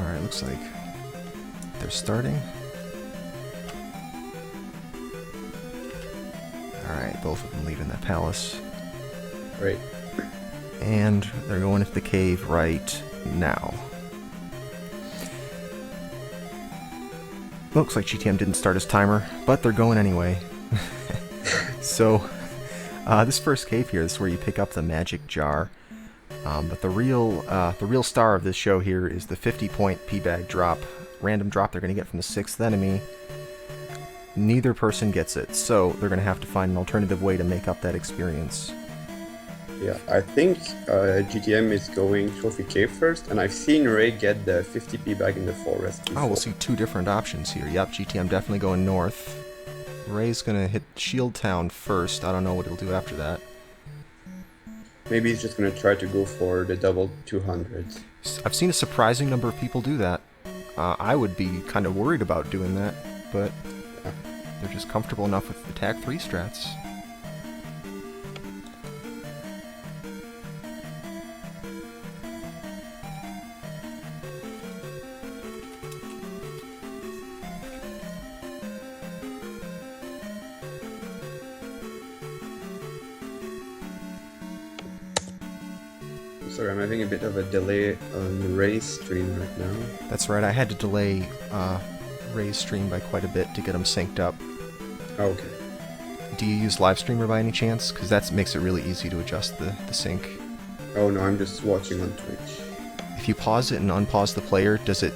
Alright, looks like they're starting. Alright, both of them leaving that palace. Right. And they're going into the cave right now. Looks like GTM didn't start his timer, but they're going anyway. So, this first cave here is where you pick up the magic jar. But the real star of this show here is the 50-point P-bag drop, random drop they're going to get from the 6th enemy. Neither person gets it, so they're going to have to find an alternative way to make up that experience. Yeah, I think GTM is going Trophy Cave first, and I've seen Ray get the 50p back in the forest before. Oh, we'll see two different options here. Yep, GTM definitely going north. Ray's going to hit Shield Town first. I don't know what he'll do after that. Maybe he's just going to try to go for the double 200s. I've seen a surprising number of people do that. I would be kind of worried about doing that, but Yeah. they're just comfortable enough with attack 3 strats. Sorry, I'm having a bit of a delay on the Ray's stream right now. That's right, I had to delay Ray's stream by quite a bit to get him synced up. Okay. Do you use Livestreamer by any chance? Because that makes it really easy to adjust the sync. Oh no, I'm just watching on Twitch. If you pause it and unpause the player, does it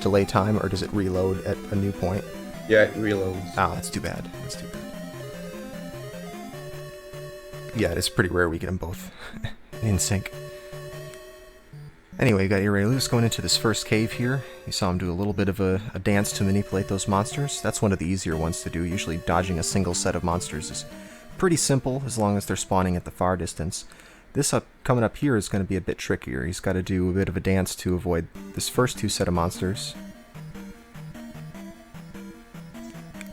delay time or does it reload at a new point? Yeah, it reloads. Ah, that's too bad. That's too bad. Yeah, it's pretty rare we get them both in sync. Anyway, you got Earaylewis going into this first cave here. You saw him do a little bit of a dance to manipulate those monsters. That's one of the easier ones to do. Usually dodging a single set of monsters is pretty simple as long as they're spawning at the far distance. This coming up here is going to be a bit trickier. He's got to do a bit of a dance to avoid this first two set of monsters.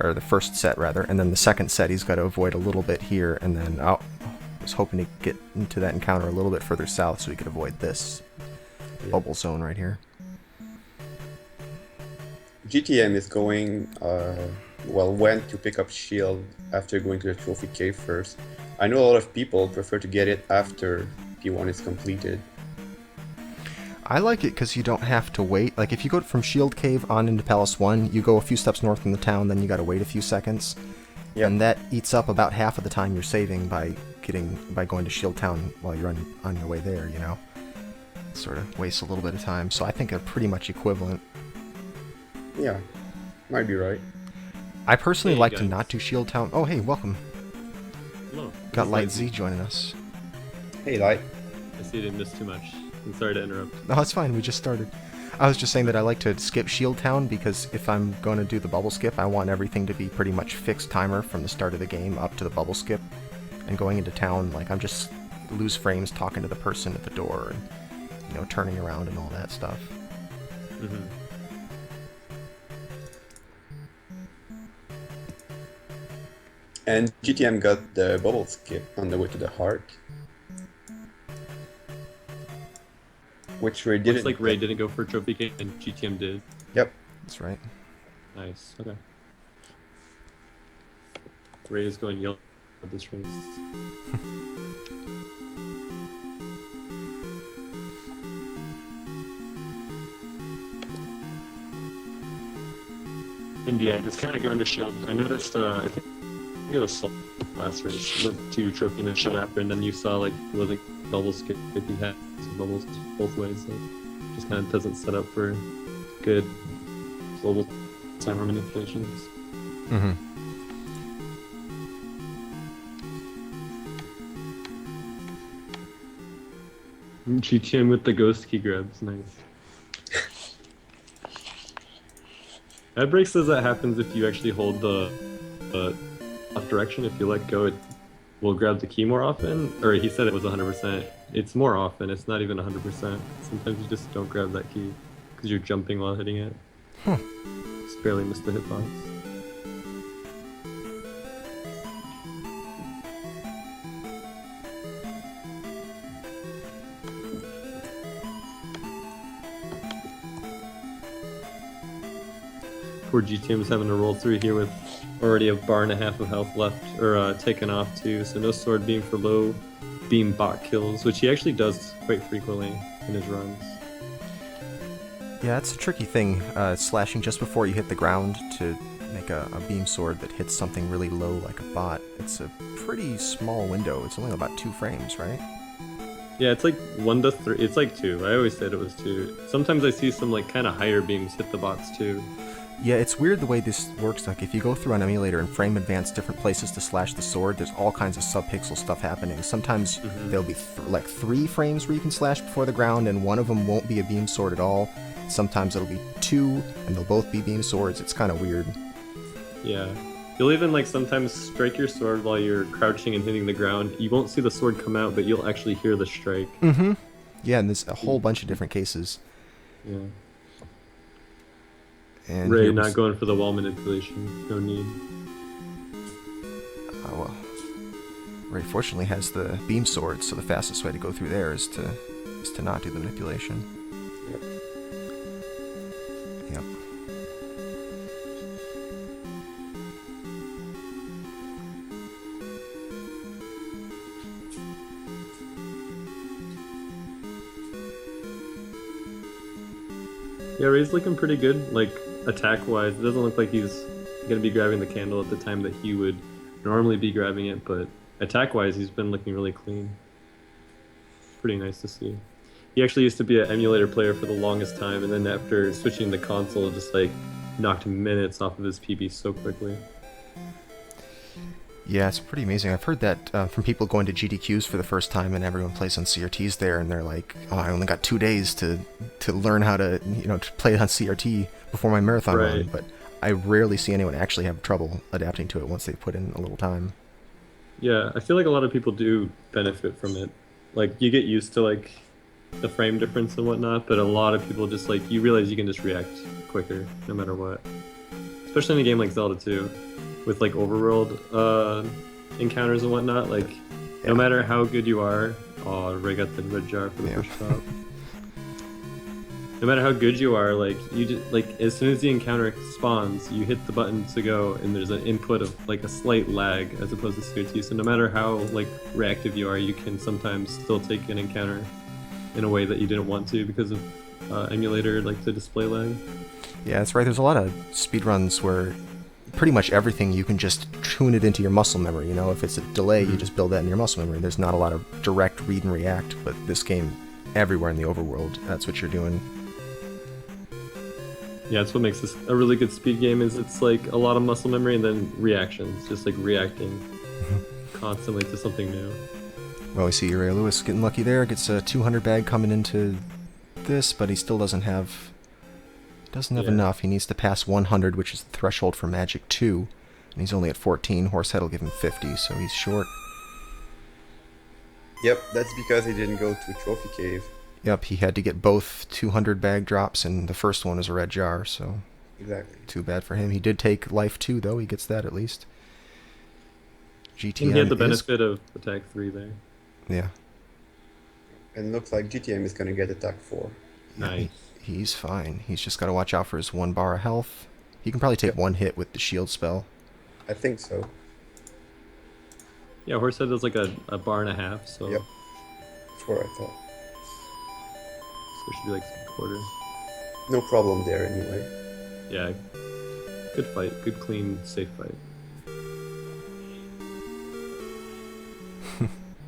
Or the first set, rather. And then the second set he's got to avoid a little bit here. And then, I was hoping to get into that encounter a little bit further south so he could avoid this bubble zone right here. GTM is going, went to pick up shield after going to the trophy cave first. I know a lot of people prefer to get it after P1 is completed. I like it because you don't have to wait. Like, if you go from Shield Cave on into Palace 1, you go a few steps north in the town, then you gotta wait a few seconds. Yep. And that eats up about half of the time you're saving by going to Shield Town while you're on your way there, you know? Sort of wastes a little bit of time, so I think they're pretty much equivalent. Yeah, might be right. I personally Hey, like to guys. not do Shield Town. Oh, hey, welcome. Hello. Got It's Light Z joining us. Hey, Light. I see you didn't miss too much. I'm sorry to interrupt. No, it's fine, we just started. I was just saying that I like to skip Shield Town because if I'm going to do the bubble skip, I want everything to be pretty much fixed timer from the start of the game up to the bubble skip. And going into town, like, I'm just lose frames talking to the person at the door and, you know, turning around and all that stuff. Mm-hmm. And GTM got the bubble skip on the way to the heart. Which Ray didn't. Looks like Ray didn't go for Trophy Cave and GTM did. Yep. That's right. Nice. Okay. Ray is going yellow at this race. And yeah, just kind of going to shield. I noticed, I think it was Sol last race. Went to trophy and then showed after, and then you saw like it wasn't double skip if you had some bubbles both ways. So just kind of doesn't set up for good global timer manipulations. Mm-hmm. GTM with the ghost key grabs, nice. Adbreak says that happens if you actually hold the left direction. If you let go, it will grab the key more often. Or he said it was 100%. It's more often. It's not even 100%. Sometimes you just don't grab that key because you're jumping while hitting it. Just barely missed the hitbox. Poor GTM's having to roll through here with already a bar and a half of health left, or taken off too. So no sword beam for low beam bot kills, which he actually does quite frequently in his runs. Yeah, it's a tricky thing, slashing just before you hit the ground to make a beam sword that hits something really low like a bot. It's a pretty small window. It's only about 2 frames, right? Yeah, it's like 1 to 3. It's like 2. I always said it was 2. Sometimes I see some like kind of higher beams hit the bots too. Yeah, it's weird the way this works. Like, if you go through an emulator and frame advance different places to slash the sword, there's all kinds of subpixel stuff happening. Sometimes there'll be like 3 frames where you can slash before the ground, and one of them won't be a beam sword at all. Sometimes it'll be 2, and they'll both be beam swords. It's kind of weird. Yeah. You'll even like sometimes strike your sword while you're crouching and hitting the ground. You won't see the sword come out, but you'll actually hear the strike. Mm-hmm. Yeah, and there's a whole bunch of different cases. Yeah. And Ray not going for the wall manipulation. No need. Oh, well. Ray fortunately has the beam sword, so the fastest way to go through there is to not do the manipulation. Yep. Yep. Yeah, Ray's looking pretty good, like attack-wise. It doesn't look like he's gonna be grabbing the candle at the time that he would normally be grabbing it, but attack-wise, he's been looking really clean. Pretty nice to see. He actually used to be an emulator player for the longest time, and then after switching the console, just like knocked minutes off of his PB so quickly. Yeah, it's pretty amazing. I've heard that from people going to GDQs for the first time, and everyone plays on CRTs there, and they're like, "Oh, I only got 2 days to learn how to to play on CRT before my marathon run." But I rarely see anyone actually have trouble adapting to it once they put in a little time. Yeah, I feel like a lot of people do benefit from it. Like you get used to like the frame difference and whatnot, but a lot of people just like you realize you can just react quicker no matter what. Especially in a game like Zelda 2, with like overworld encounters and whatnot. Like no matter how good you are, oh, Ray got the red jar for the first stop. No matter how good you are, like you just like as soon as the encounter spawns, you hit the button to go, and there's an input of like a slight lag as opposed to CRT. So no matter how like reactive you are, you can sometimes still take an encounter in a way that you didn't want to because of emulator like the display lag. Yeah, that's right. There's a lot of speedruns where pretty much everything you can just tune it into your muscle memory. You know, if it's a delay, you just build that in your muscle memory. There's not a lot of direct read and react, but this game, everywhere in the overworld, that's what you're doing. Yeah, that's what makes this a really good speed game. Is it's like a lot of muscle memory and then reactions, just like reacting constantly to something new. Well, we see Earaylewis getting lucky there. Gets a 200 bag coming into this, but he still doesn't have enough. He needs to pass 100, which is the threshold for Magic 2, and he's only at 14. Horsehead will give him 50, so he's short. Yep, that's because he didn't go to Trophy Cave. Yep, he had to get both 200 bag drops, and the first one is a red jar, so Exactly. too bad for him. He did take life 2, though. He gets that at least. GTM And he had the benefit of attack 3 there. Yeah. And it looks like GTM is going to get attack 4. Nice. He's fine. He's just got to watch out for his 1 bar of health. He can probably take 1 hit with the shield spell. I think so. Yeah, Horsehead does like a bar and a half, so Yep. That's what I thought. So it should be like a quarter. No problem there anyway. Yeah. Good fight. Good, clean, safe fight.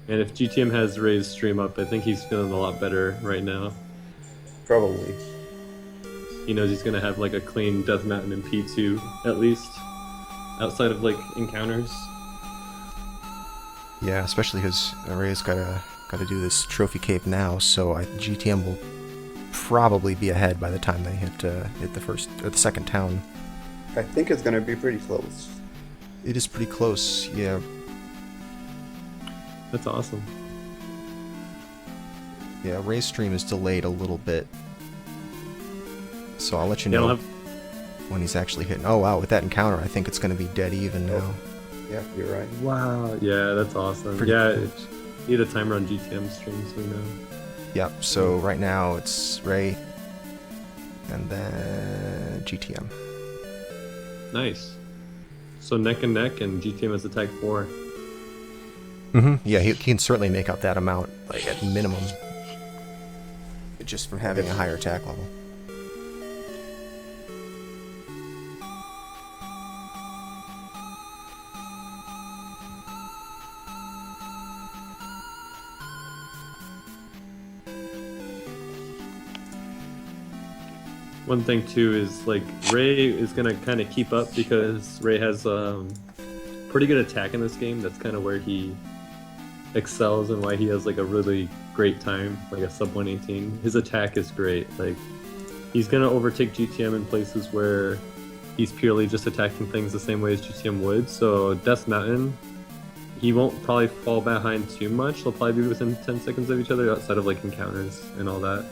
And if GTM has Ray's stream up, I think he's feeling a lot better right now. Probably. He knows he's gonna have like a clean Death Mountain in P2 at least, outside of like encounters. Yeah, especially because Ray's got to do this trophy cave now, so GTM will probably be ahead by the time they hit the first or the second town. I think it's going to be pretty close. It is pretty close, yeah. That's awesome. Yeah, Ray's stream is delayed a little bit, so I'll let you Yeah, know when he's actually hitting. Oh wow, with that encounter, I think it's going to be dead even now. Yeah, you're right. Wow. Yeah, that's awesome. Pretty yeah, cool. need a timer on GTM stream so we know. Yep, so right now it's Ray, and then GTM. Nice. So neck and neck, and GTM has attack 4. Yeah, he can certainly make up that amount, like at minimum, just from having a higher attack level. One thing too is like Ray is gonna kind of keep up because Ray has pretty good attack in this game. That's kind of where he excels and why he has like a really great time, like a sub 118. His attack is great. Like he's gonna overtake GTM in places where he's purely just attacking things the same way as GTM would. So Death Mountain, he won't probably fall behind too much. They'll probably be within 10 seconds of each other outside of like encounters and all that.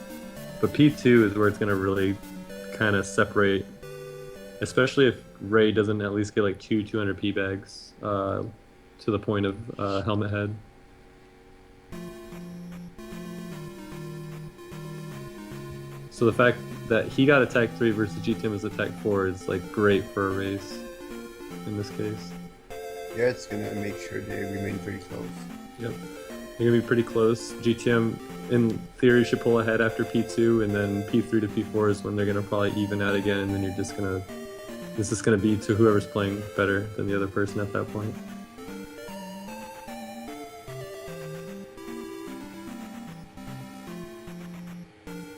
But P2 is where it's gonna really kind of separate, especially if Ray doesn't at least get like 200 P bags to the point of helmet head. So the fact that he got attack 3 versus GTM is attack 4 is like great for a race in this case. Yeah, it's gonna make sure they remain pretty close. Yep, they're gonna be pretty close. GTM in theory should pull ahead after P2, and then P3 to P4 is when they're gonna probably even out again, and then you're just gonna, this is gonna be to whoever's playing better than the other person at that point.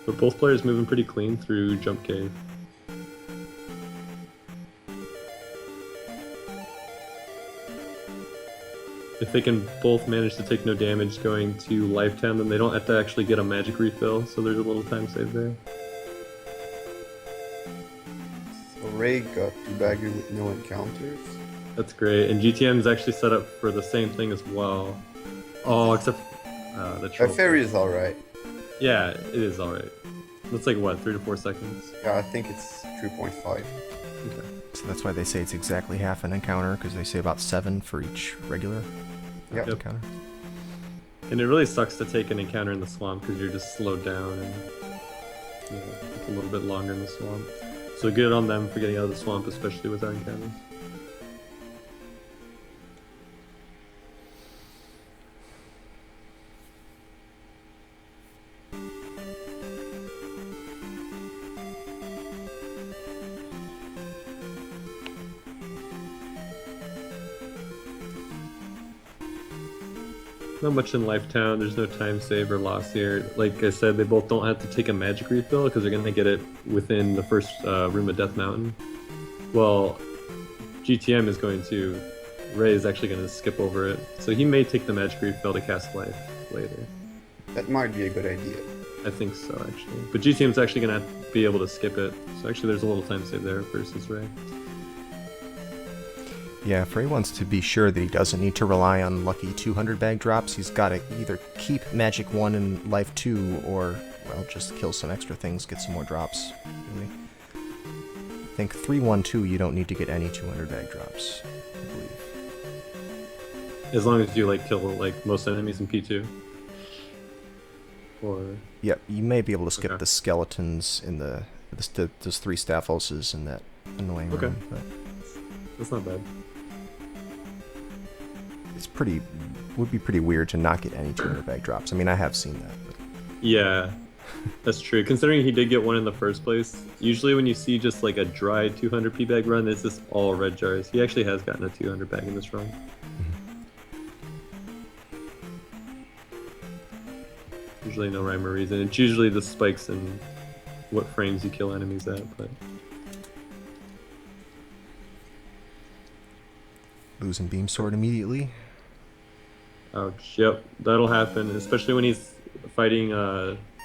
But both players moving pretty clean through Jump Cave. If they can both manage to take no damage going to Lifetime, then they don't have to actually get a magic refill, so there's a little time save there. So Ray got 2 bagger with no encounters. That's great, and GTM is actually set up for the same thing as well. Oh, except the troll. Fairy is alright. Yeah, it is alright. That's like what, 3 to 4 seconds? Yeah, I think it's 3.5. Okay. So that's why they say it's exactly half an encounter, because they say about 7 for each regular encounter. And it really sucks to take an encounter in the swamp because you're just slowed down and it's a little bit longer in the swamp. So good on them for getting out of the swamp, especially with our encounters. Not much in Lifetown, there's no time save or loss here. Like I said, they both don't have to take a magic refill because they're going to get it within the first room of Death Mountain. Well, GTM is going to, Ray is actually going to skip over it. So he may take the magic refill to cast life later. That might be a good idea. I think so, actually. But GTM's actually going to be able to skip it. So actually there's a little time save there versus Ray. Yeah, if Ray wants to be sure that he doesn't need to rely on lucky 200 bag drops, he's got to either keep Magic 1 and Life 2, or, well, just kill some extra things, get some more drops, really. I think 3-1-2, you don't need to get any 200 bag drops, I believe. As long as you, like, kill, like, most enemies in P2? Or... Yep, you may be able to skip Okay. the skeletons in those 3 Staphoses in that annoying room, but... That's not bad. It's would be pretty weird to not get any 200 bag drops. I mean, I have seen that. But... Yeah, that's true. Considering he did get one in the first place, usually when you see just like a dry 200 P bag run, it's just all red jars. He actually has gotten a 200 bag in this run. Usually no rhyme or reason. It's usually the spikes in what frames you kill enemies at, but... Losing Beam Sword immediately. Ouch. Yep, that'll happen, especially when he's fighting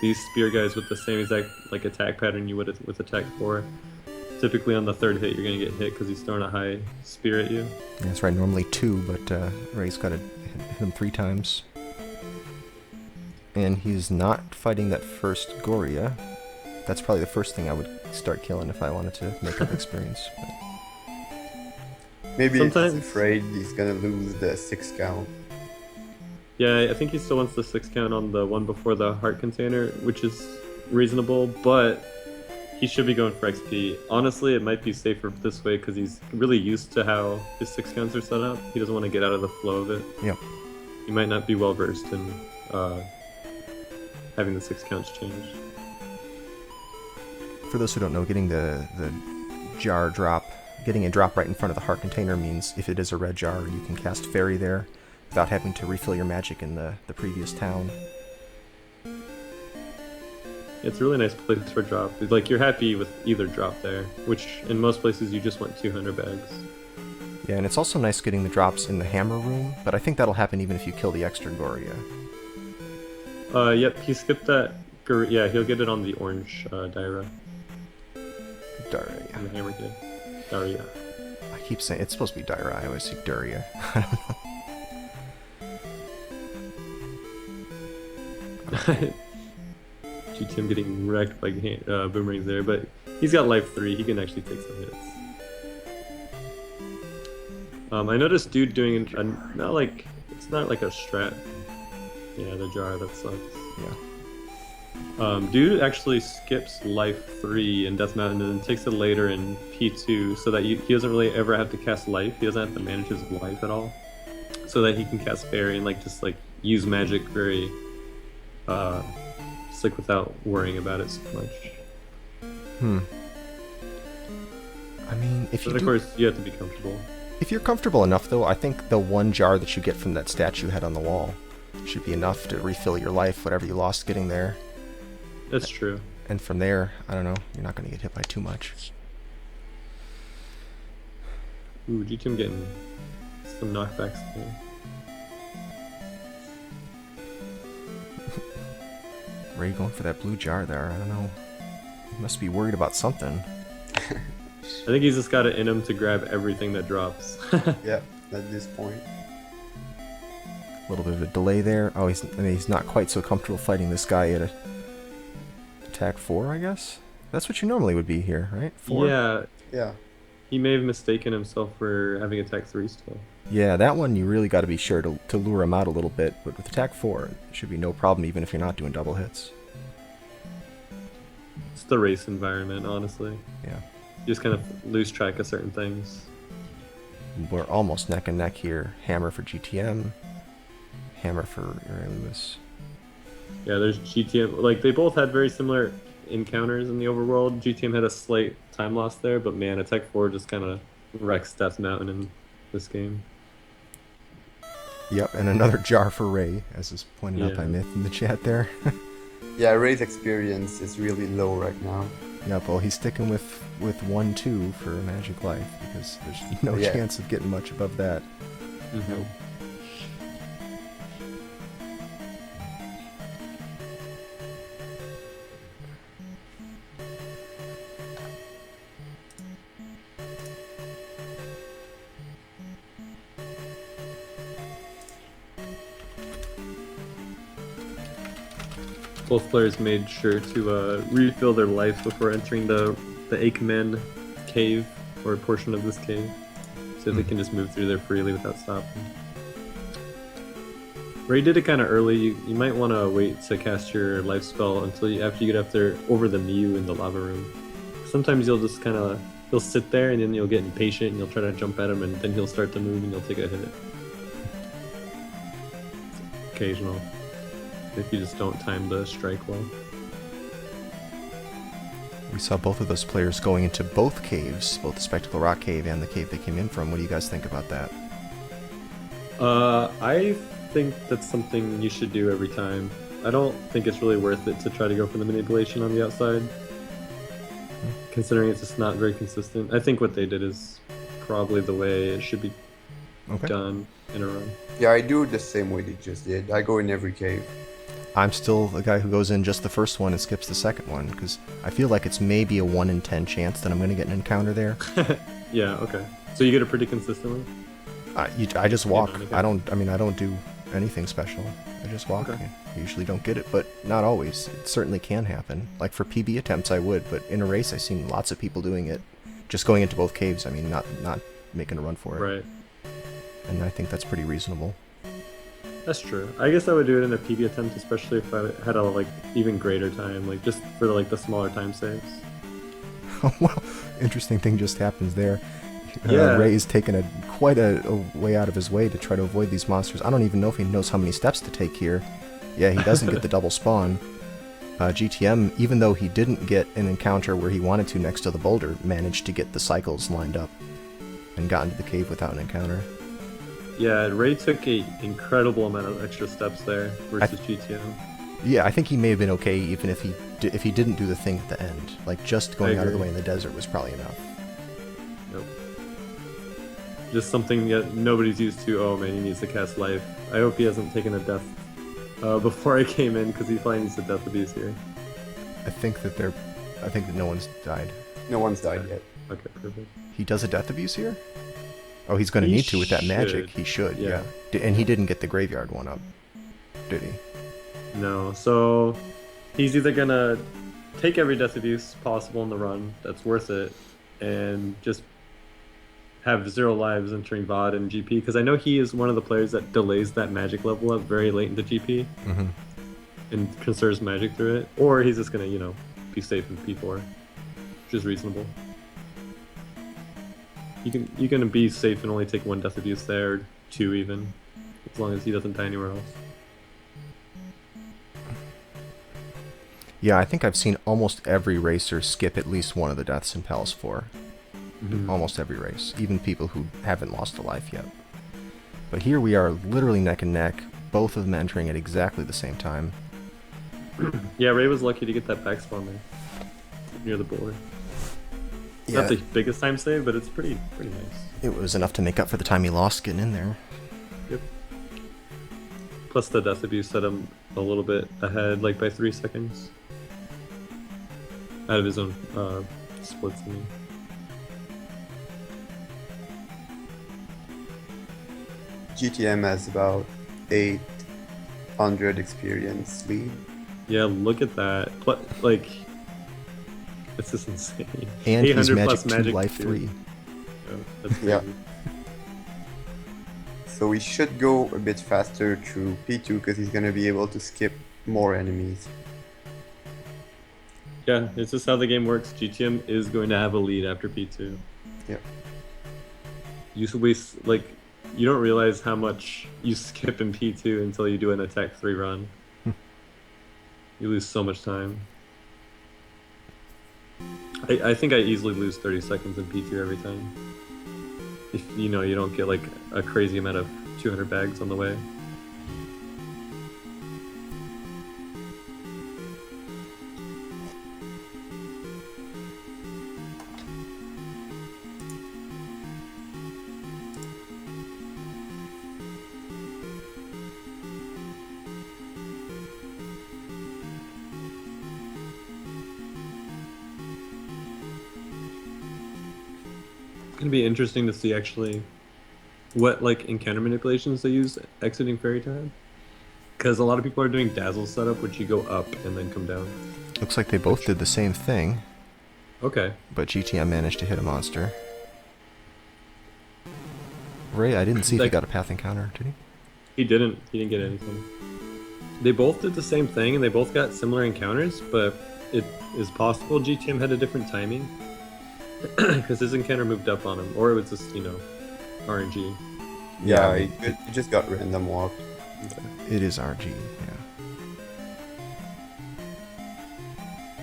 these spear guys with the same exact like attack pattern you would with attack 4. Typically on the 3rd hit you're gonna get hit because he's throwing a high spear at you. Yeah, that's right, normally 2, but Ray's got to hit him 3 times. And he's not fighting that first Goria. That's probably the first thing I would start killing if I wanted to make up experience. But... Maybe Sometimes- he's afraid he's gonna lose the 6 count. Yeah, I think he still wants the 6 count on the one before the heart container, which is reasonable, but he should be going for XP. Honestly, it might be safer this way because he's really used to how his 6 counts are set up. He doesn't want to get out of the flow of it. Yep. He might not be well versed in having the 6 counts changed. For those who don't know, getting the jar drop, getting a drop right in front of the heart container means if it is a red jar, you can cast Fairy there without having to refill your magic in the previous town. It's a really nice place for drop. It's like you're happy with either drop there, which in most places you just want 200 bags. Yeah, and it's also nice getting the drops in the hammer room, but I think that'll happen even if you kill the extra Goria. Yep, he skipped that. Yeah, he'll get it on the orange Daira. Daria. On the hammer kid. Daria. I keep saying it's supposed to be Daira. I always say Daria. I don't know. GTM getting wrecked by boomerangs there, but he's got life 3. He can actually take some hits. I noticed dude doing not like it's not like a strat. Yeah, the jar that sucks. Yeah. Dude actually skips life 3 in Death Mountain and then takes it later in P2 so that he doesn't really ever have to cast life. He doesn't have to manage his life at all, so that he can cast fairy and like just like use magic very just like without worrying about it so much. I mean, if But you of course you have to be comfortable. if you're comfortable enough, though, I think the one jar that you get from that statue head on the wall should be enough to refill your life, whatever you lost getting there. That's true. And from there, I don't know, you're not going to get hit by too much. Ooh, GTM getting some knockbacks there. Ray going for that blue jar there, I don't know. He must be worried about something. I think he's just got it in him to grab everything that drops. Yeah, at this point. A little bit of a delay there. Oh, he's not quite so comfortable fighting this guy at attack 4, I guess? That's what you normally would be here, right? 4? Yeah, Yeah. he may have mistaken himself for having attack 3 still. Yeah, that one you really got to be sure to lure him out a little bit, but with attack 4, it should be no problem even if you're not doing double hits. It's the race environment, honestly. Yeah. You just kind of lose track of certain things. We're almost neck and neck here. Hammer for GTM, hammer for Earaylewis. Yeah, there's GTM. Like, they both had very similar encounters in the overworld. GTM had a slight time loss there, but man, attack 4 just kind of wrecks Death Mountain in this game. Yep, and another jar for Ray, as is pointed out Yeah. by Myth in the chat there. Yeah, Ray's experience is really low right now. Yep, well, he's sticking with 1-2 for Magic Life, because there's no Yeah. chance of getting much above that. Mm-hmm. Both players made sure to refill their life before entering the Aikman cave, or a portion of this cave, so they can just move through there freely without stopping. Ray did it kind of early. You might want to wait to cast your life spell until after you get up there over the Mew in the lava room. Sometimes you'll just he'll sit there and then you'll get impatient and you'll try to jump at him and then he'll start to move and you'll take a hit. It's occasional. If you just don't time the strike well. We saw both of those players going into both caves, both the Spectacle Rock Cave and the cave they came in from. What do you guys think about that? I think that's something you should do every time. I don't think it's really worth it to try to go for the manipulation on the outside, considering it's just not very consistent. I think what they did is probably the way it should be done in a run. Yeah, I do it the same way they just did. I go in every cave. I'm still the guy who goes in just the first one and skips the second one, because I feel like it's maybe a 1 in 10 chance that I'm going to get an encounter there. Yeah, okay. So you get it pretty consistently? I just walk. Okay. I don't do anything special. I just walk. Okay. I usually don't get it, but not always. It certainly can happen. Like for PB attempts, I would, but in a race, I've seen lots of people doing it. Just going into both caves. I mean, not making a run for it. Right. And I think that's pretty reasonable. That's true. I guess I would do it in a PB attempt, especially if I had a even greater time, just for the smaller time saves. Well, interesting thing just happens there. Yeah. Ray's taken quite a way out of his way to try to avoid these monsters. I don't even know if he knows how many steps to take here. Yeah, he doesn't get the double spawn. GTM, even though he didn't get an encounter where he wanted to next to the boulder, managed to get the cycles lined up and got into the cave without an encounter. Yeah, Ray took a incredible amount of extra steps there versus GTM. Yeah, I think he may have been okay even if he didn't do the thing at the end. Like, just going out of the way in the desert was probably enough. Nope. Just something that nobody's used to. Oh man, he needs to cast life. I hope he hasn't taken a death before I came in, because he probably needs a death abuse here. I think that no one's died. No one's died yet. Okay, perfect. He does a death abuse here? Oh, he's going to need to with that magic. He should, yeah. And he didn't get the graveyard one up, did he? No, so he's either going to take every death abuse possible in the run that's worth it, and just have 0 lives entering VOD and GP, because I know he is one of the players that delays that magic level up very late into GP and conserves magic through it, or he's just going to, be safe in P4, which is reasonable. You can be safe and only take 1 death abuse there, or 2 even, as long as he doesn't die anywhere else. Yeah, I think I've seen almost every racer skip at least one of the deaths in Palace 4. Almost every race, even people who haven't lost a life yet. But here we are literally neck and neck, both of them entering at exactly the same time. Yeah, Ray was lucky to get that back spawn there, near the boulder. Yeah, Not the biggest time save, but it's pretty nice. it was enough to make up for the time he lost getting in there. Yep. Plus the death abuse set him a little bit ahead, like by 3 seconds. Out of his own splits, I mean. GTM has about 800 experience lead. Yeah, look at that. Like, it's just insane. And he's 800 magic plus 2, life too. 3. Yeah, that's crazy. Yeah. So we should go a bit faster through P2 because he's gonna be able to skip more enemies. Yeah, it's just how the game works. GTM is going to have a lead after P2. Yep. You don't realize how much you skip in P2 until you do an attack 3 run. You lose so much time. I think I easily lose 30 seconds in P2 every time. If you don't get like a crazy amount of 200 bags on the way. It's gonna be interesting to see actually what encounter manipulations they use exiting Fairy Time, because a lot of people are doing Dazzle setup, which you go up and then come down. Looks like they both did the same thing, Okay. but GTM managed to hit a monster. Ray, I didn't see if he got a path encounter, did he? He didn't get anything. They both did the same thing and they both got similar encounters, but it is possible GTM had a different timing because his encounter moved up on him, or it was just RNG. Yeah, it just got random walk. It is RG, yeah.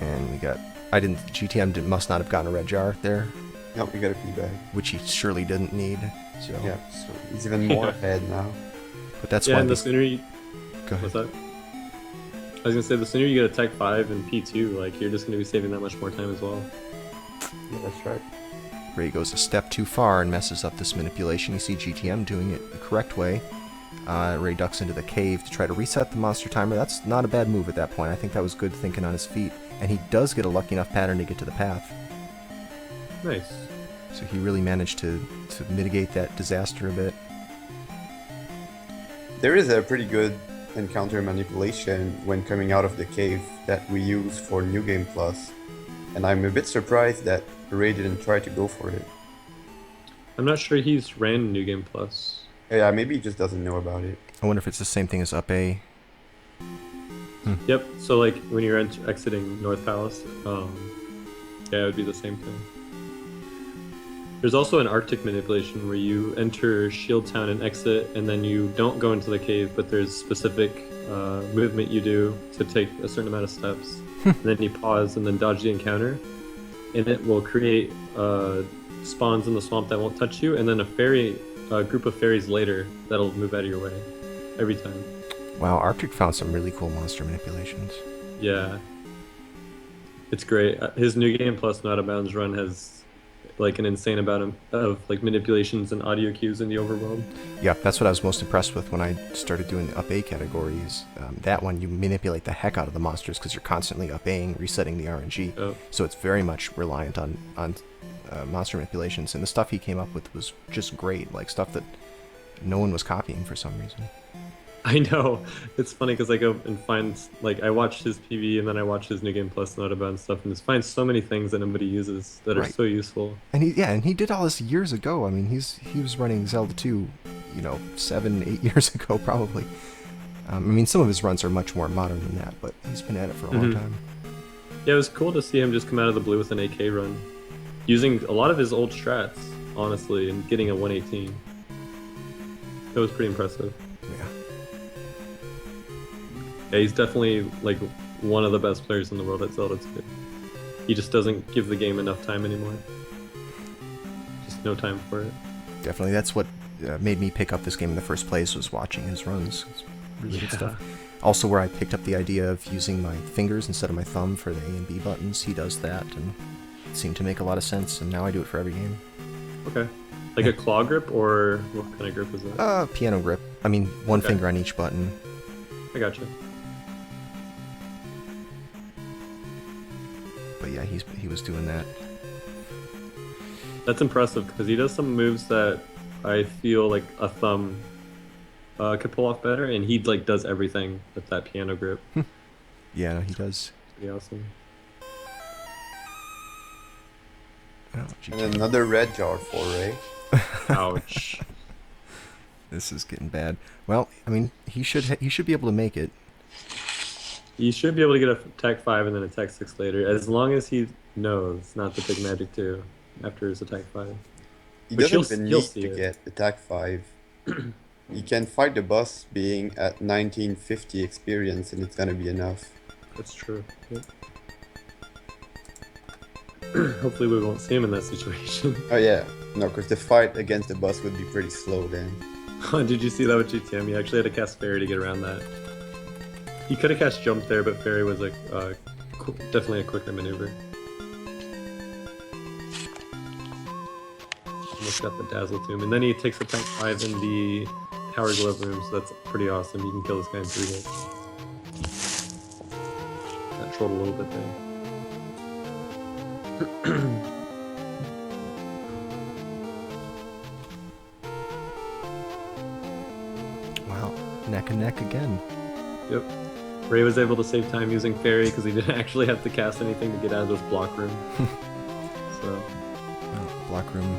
And we got... GTM must not have gotten a red jar there, Nope, we got a P bag. which he surely didn't need, so... Yeah, so he's even more ahead now. But that's Yeah, why... and the sooner you... Go ahead. What's that? I was gonna say, the sooner you get attack 5 and P2, you're just gonna be saving that much more time as well. Yeah, that's right. Ray goes a step too far and messes up this manipulation. You see GTM doing it the correct way. Ray ducks into the cave to try to reset the monster timer. That's not a bad move at that point. I think that was good thinking on his feet. And he does get a lucky enough pattern to get to the path. Nice. So he really managed to mitigate that disaster a bit. There is a pretty good encounter manipulation when coming out of the cave that we use for New Game Plus. And I'm a bit surprised that Ray didn't try to go for it. I'm not sure he's ran New Game Plus. Yeah, maybe he just doesn't know about it. I wonder if it's the same thing as Up A. Yep, so when you're exiting North Palace, Yeah, it would be the same thing. There's also an Arctic manipulation where you enter Shield Town and exit, and then you don't go into the cave, but there's specific movement you do to take a certain amount of steps. And then you pause and then dodge the encounter, and it will create spawns in the swamp that won't touch you, and then a group of fairies later that'll move out of your way every time. Wow, Arctic found some really cool monster manipulations. Yeah, it's great. His New Game Plus Not Out of Bounds run has like an insane amount of like manipulations and audio cues in the overworld. Yeah, that's what I was most impressed with when I started doing the up A categories. That one, you manipulate the heck out of the monsters because you're constantly up Aing, resetting the RNG. Oh. So it's very much reliant on monster manipulations. And the stuff he came up with was just great, like stuff that no one was copying for some reason. I know. It's funny because I go and find, like, I watch his PV and then I watch his New Game Plus Not About and stuff, and just find so many things that nobody uses that are so useful. And he did all this years ago. I mean, he was running Zelda 2, 7-8 years ago probably. I mean, some of his runs are much more modern than that, but he's been at it for a long time. Yeah, it was cool to see him just come out of the blue with an AK run, using a lot of his old strats, honestly, and getting a 118. It was pretty impressive. Yeah. Yeah, he's definitely like one of the best players in the world at Zelda 2. He just doesn't give the game enough time anymore. Just no time for it. Definitely, that's what made me pick up this game in the first place, was watching his runs. It's really good stuff. Also, where I picked up the idea of using my fingers instead of my thumb for the A and B buttons, he does that, and it seemed to make a lot of sense, and now I do it for every game. Okay. Like a claw grip, or what kind of grip is that? Piano grip. I mean, one finger on each button. I gotcha. But yeah, he was doing that. That's impressive, because he does some moves that I feel like a thumb could pull off better, and he like does everything with that piano grip. Yeah, no, he does. Pretty awesome. Oh, And another red jar for Ray. Ouch. This is getting bad. Well, I mean, he should be able to make it. You should be able to get a attack 5 and then attack 6 later, as long as he knows not to take magic 2 after his attack 5. He But doesn't even you'll need see to it. get attack 5. He can fight the boss being at 1950 experience, and it's gonna be enough. That's true. Yep. Hopefully we won't see him in that situation. Oh yeah, no, because the fight against the boss would be pretty slow then. Did you see that with GTM? He actually had to cast Fairy to get around that. He could have cast Jump there, but Fairy was definitely a quicker maneuver. Almost got the Dazzle to him. And then he takes attack 5 in the Power Glove room, so that's pretty awesome. You can kill this guy in 3 hits. That trolled a little bit there. Wow, neck and neck again. Yep. Ray was able to save time using Fairy because he didn't actually have to cast anything to get out of this block room. So. Oh, block room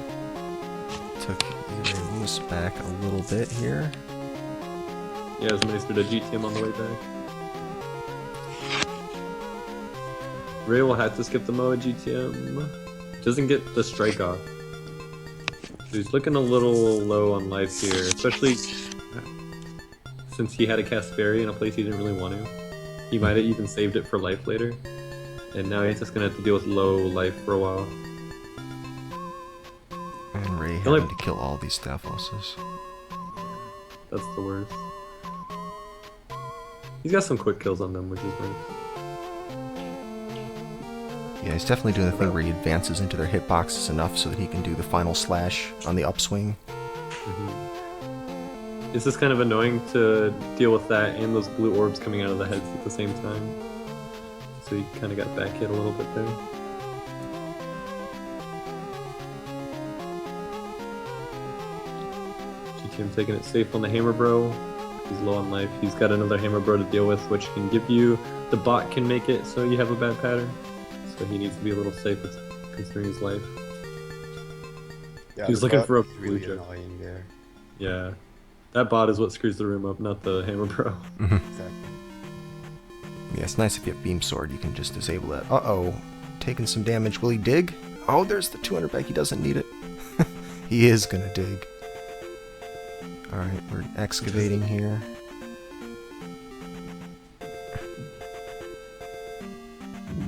took Earaylewis back a little bit here. Yeah, it was nice for the GTM on the way back. Ray will have to skip the Moa GTM. Doesn't get the strike off. So he's looking a little low on life here, especially since he had to cast Fairy in a place he didn't really want to. He might have even saved it for life later. And now he's just gonna have to deal with low life for a while. And Ray Only- having to kill all these Staphoses. That's the worst. He's got some quick kills on them, which is nice. Yeah, he's definitely doing the thing where he advances into their hitboxes enough so that he can do the final slash on the upswing. It's just kind of annoying to deal with that and those blue orbs coming out of the heads at the same time. So you kind of got back hit a little bit there. GTM taking it safe on the Hammer Bro. He's low on life. He's got another Hammer Bro to deal with, which can give you... The bot can make it so you have a bad pattern. So he needs to be a little safe considering his life. Yeah, He was the looking bot for a is blue really jet. annoying there. Yeah. That bot is what screws the room up, not the Hammer Bro. Exactly. Yeah, it's nice if you have Beam Sword, you can just disable it. Uh-oh. taking some damage. Will he dig? Oh, there's the 200 bag. He doesn't need it. He is gonna dig. Alright, we're excavating here.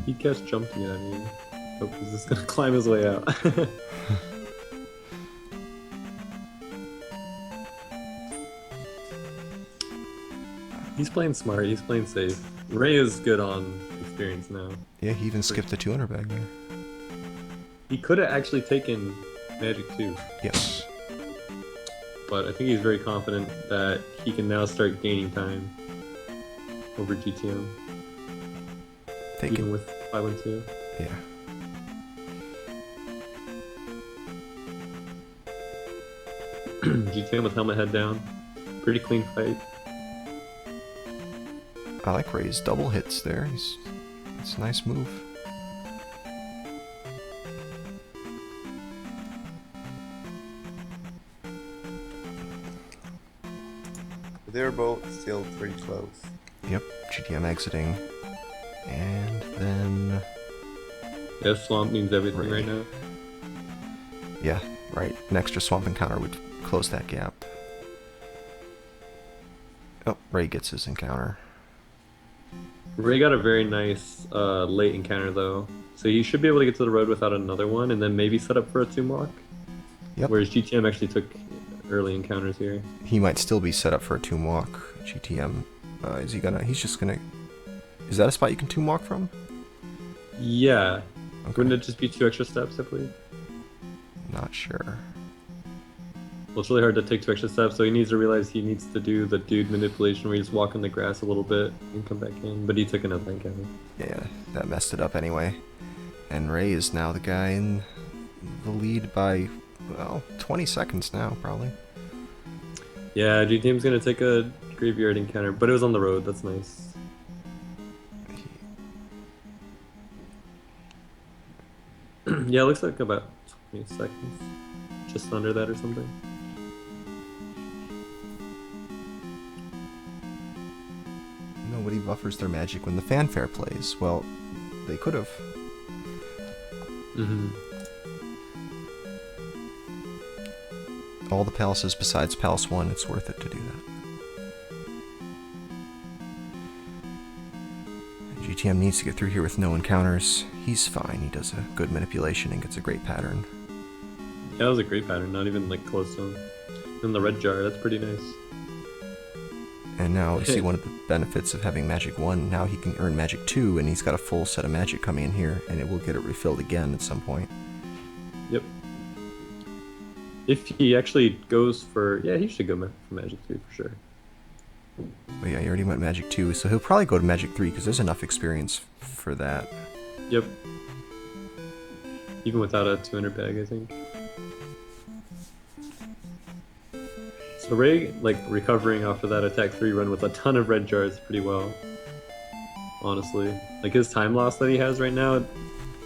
He cast jump to get out of here. Hope he's just gonna climb his way out. He's playing smart, he's playing safe. Ray is good on experience now. Yeah, he even skipped the 200 bag there. He could have actually taken Magic too. Yes. But I think he's very confident that he can now start gaining time over GTM. Even with 5-1-2. Yeah. GTM with helmet head down. Pretty clean fight. I like Ray's double hits there. It's a nice move. They're both still pretty close. Yep, GTM exiting. And then... Yeah, swamp means everything right now. Yeah, right. An extra swamp encounter would close that gap. Oh, Ray gets his encounter. Ray got a very nice late encounter though. So he should be able to get to the road without another one and then maybe set up for a 2-walk. Yep. Whereas GTM actually took early encounters here. He might still be set up for a tomb walk. GTM, is he gonna? He's just gonna. Is that a spot you can tomb walk from? Yeah. Okay. Wouldn't it just be 2 extra steps, I believe? Not sure. Well, it's really hard to take 2 extra steps, so he needs to realize he needs to do the dude manipulation where you just walk in the grass a little bit and come back in. But he took another encounter. Yeah, that messed it up anyway. And Ray is now the guy in the lead by, well, 20 seconds now, probably. Yeah, GTM's gonna take a graveyard encounter, but it was on the road, that's nice. Yeah, it looks like about 20 seconds. Just under that or something. Nobody buffers their magic when the fanfare plays. Well, they could have. Mm-hmm. All the palaces besides Palace 1, it's worth it to do that. GTM needs to get through here with no encounters. He's fine. He does a good manipulation and gets a great pattern. Yeah, that was a great pattern, not even like close to him. And the red jar, that's pretty nice. And now we see one of the benefits of having Magic 1. Now he can earn Magic 2, and he's got a full set of magic coming in here, and it will get it refilled again at some point. Yep. If he actually goes for... Yeah, he should go for Magic 3 for sure. But yeah, he already went Magic 2, so he'll probably go to Magic 3, because there's enough experience for that. Yep. Even without a 200 bag, I think. So Ray, like, recovering off of that attack 3 run with a ton of red jars pretty well. Honestly. Like, his time loss that he has right now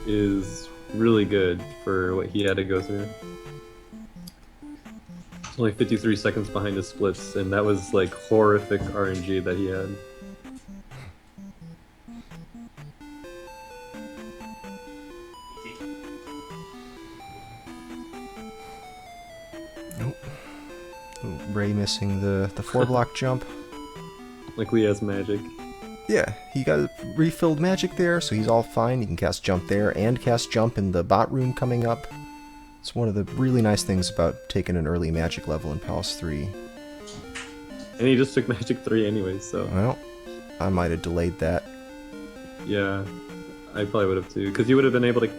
is really good for what he had to go through. He's only 53 seconds behind his splits, and that was, like, horrific RNG that he had. Ray missing the 4-block jump. Like he has magic. Yeah, he got refilled magic there, so he's all fine. He can cast jump there and cast jump in the bot room coming up. It's one of the really nice things about taking an early magic level in Palace 3. And he just took magic 3 anyways, so... Well, I might have delayed that. Yeah, I probably would have too, because you would have been able to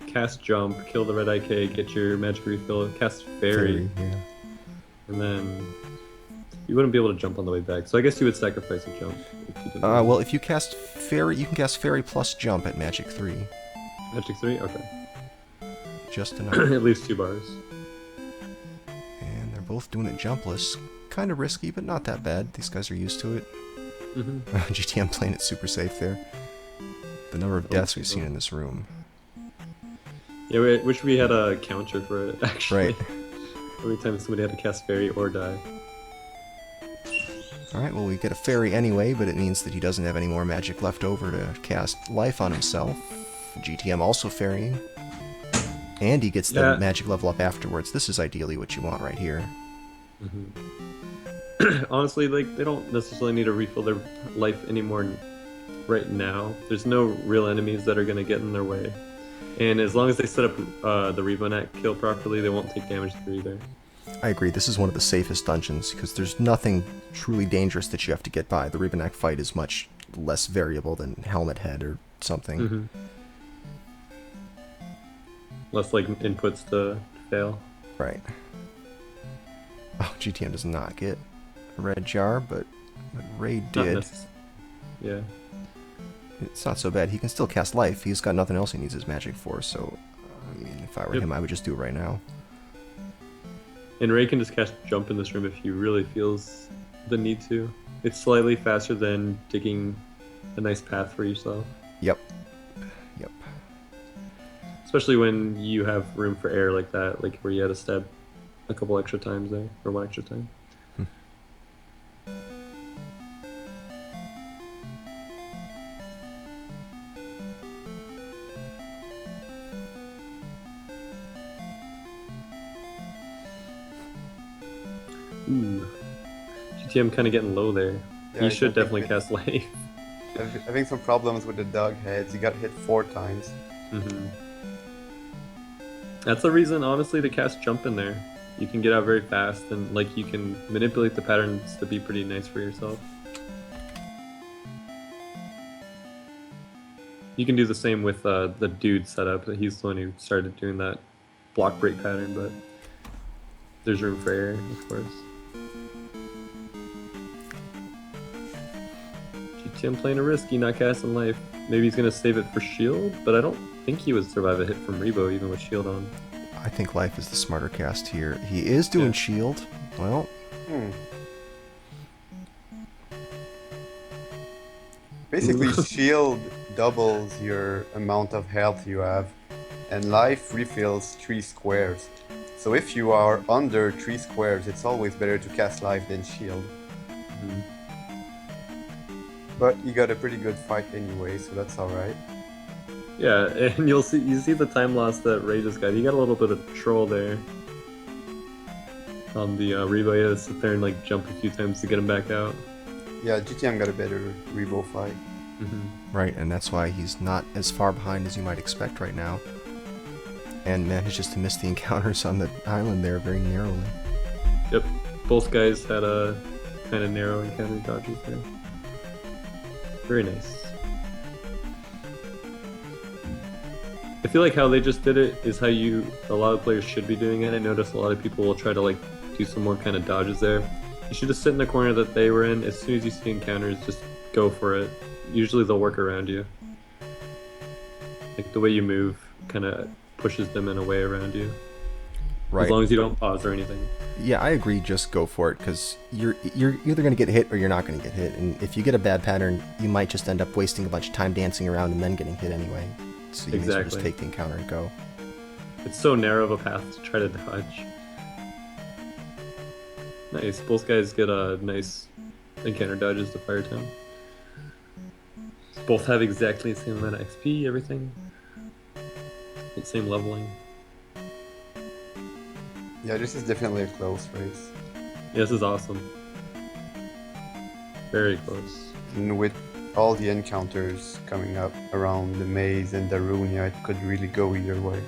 cast jump, kill the red IK, get your magic refill, cast fairy. Yeah. And then you wouldn't be able to jump on the way back. So I guess you would sacrifice a jump if you didn't. Well, if you cast fairy, you can cast fairy plus jump at Magic 3. Magic 3? Okay. Just enough. At least 2 bars. And they're both doing it jumpless. Kind of risky, but not that bad. These guys are used to it. Mm-hmm. GTM playing it super safe there. The number of deaths we've seen in this room. Yeah, we wish we had a counter for it, actually. Right. Every time somebody had to cast fairy or die. Alright, well we get a fairy anyway, but it means that he doesn't have any more magic left over to cast life on himself. GTM also ferrying. And he gets the magic level up afterwards. This is ideally what you want right here. Honestly, like, they don't necessarily need to refill their life anymore right now. There's no real enemies that are going to get in their way. And as long as they set up the Rebonet kill properly, they won't take damage through either. I agree, this is one of the safest dungeons, because there's nothing truly dangerous that you have to get by. The Rebonek fight is much less variable than Helmet Head or something. Less, like, inputs to fail. Right. Oh, GTM does not get a red jar, but Ray did. Yeah. It's not so bad. He can still cast life. He's got nothing else he needs his magic for, so I mean, if I were him, I would just do it right now. And Ray can just cast jump in this room if he really feels the need to. It's slightly faster than digging a nice path for yourself. Yep. Especially when you have room for air like that, like where you had to stab a couple extra times there, or one extra time. Ooh. GTM kind of getting low there. Yeah, he should definitely cast life. Having some problems with the dog heads. He got hit 4 times. That's the reason, honestly, to cast jump in there. You can get out very fast, and like you can manipulate the patterns to be pretty nice for yourself. You can do the same with the dude setup. He's the one who started doing that block break pattern, but there's room for error, of course. GTM playing a risky, not casting life. Maybe he's going to save it for shield, but I don't think he would survive a hit from Rebo even with shield on. I think life is the smarter cast here. He is doing shield. Well. Basically, shield doubles your amount of health you have, and life refills 3 squares. So if you are under 3 squares, it's always better to cast life than shield. But you got a pretty good fight anyway, so that's alright. Yeah, and you see the time loss that Ray just got. He got a little bit of troll there. On the Rebo, he had to sit there and like jump a few times to get him back out. Yeah, GTM got a better Rebo fight. Right, and that's why he's not as far behind as you might expect right now. And manages to miss the encounters on the island there very narrowly. Yep, both guys had a kind of narrow encounter dodges there. Very nice. I feel like how they just did it is how a lot of players should be doing it. I noticed a lot of people will try to like do some more kind of dodges there. You should just sit in the corner that they were in. As soon as you see encounters, just go for it. Usually they'll work around you. Like the way you move kind of pushes them in a way around you. Right. As long as you don't pause or anything. Yeah, I agree. Just go for it, because you're either going to get hit or you're not going to get hit. And if you get a bad pattern, you might just end up wasting a bunch of time dancing around and then getting hit anyway. So you may as well just take the encounter and go. It's so narrow of a path to try to dodge. Nice. Both guys get a nice encounter dodges to fire time. Both have exactly the same amount of XP, everything. The same leveling. Yeah, this is definitely a close race. Yeah, this is awesome. Very close. And with all the encounters coming up around the maze and Darunia, it could really go either way.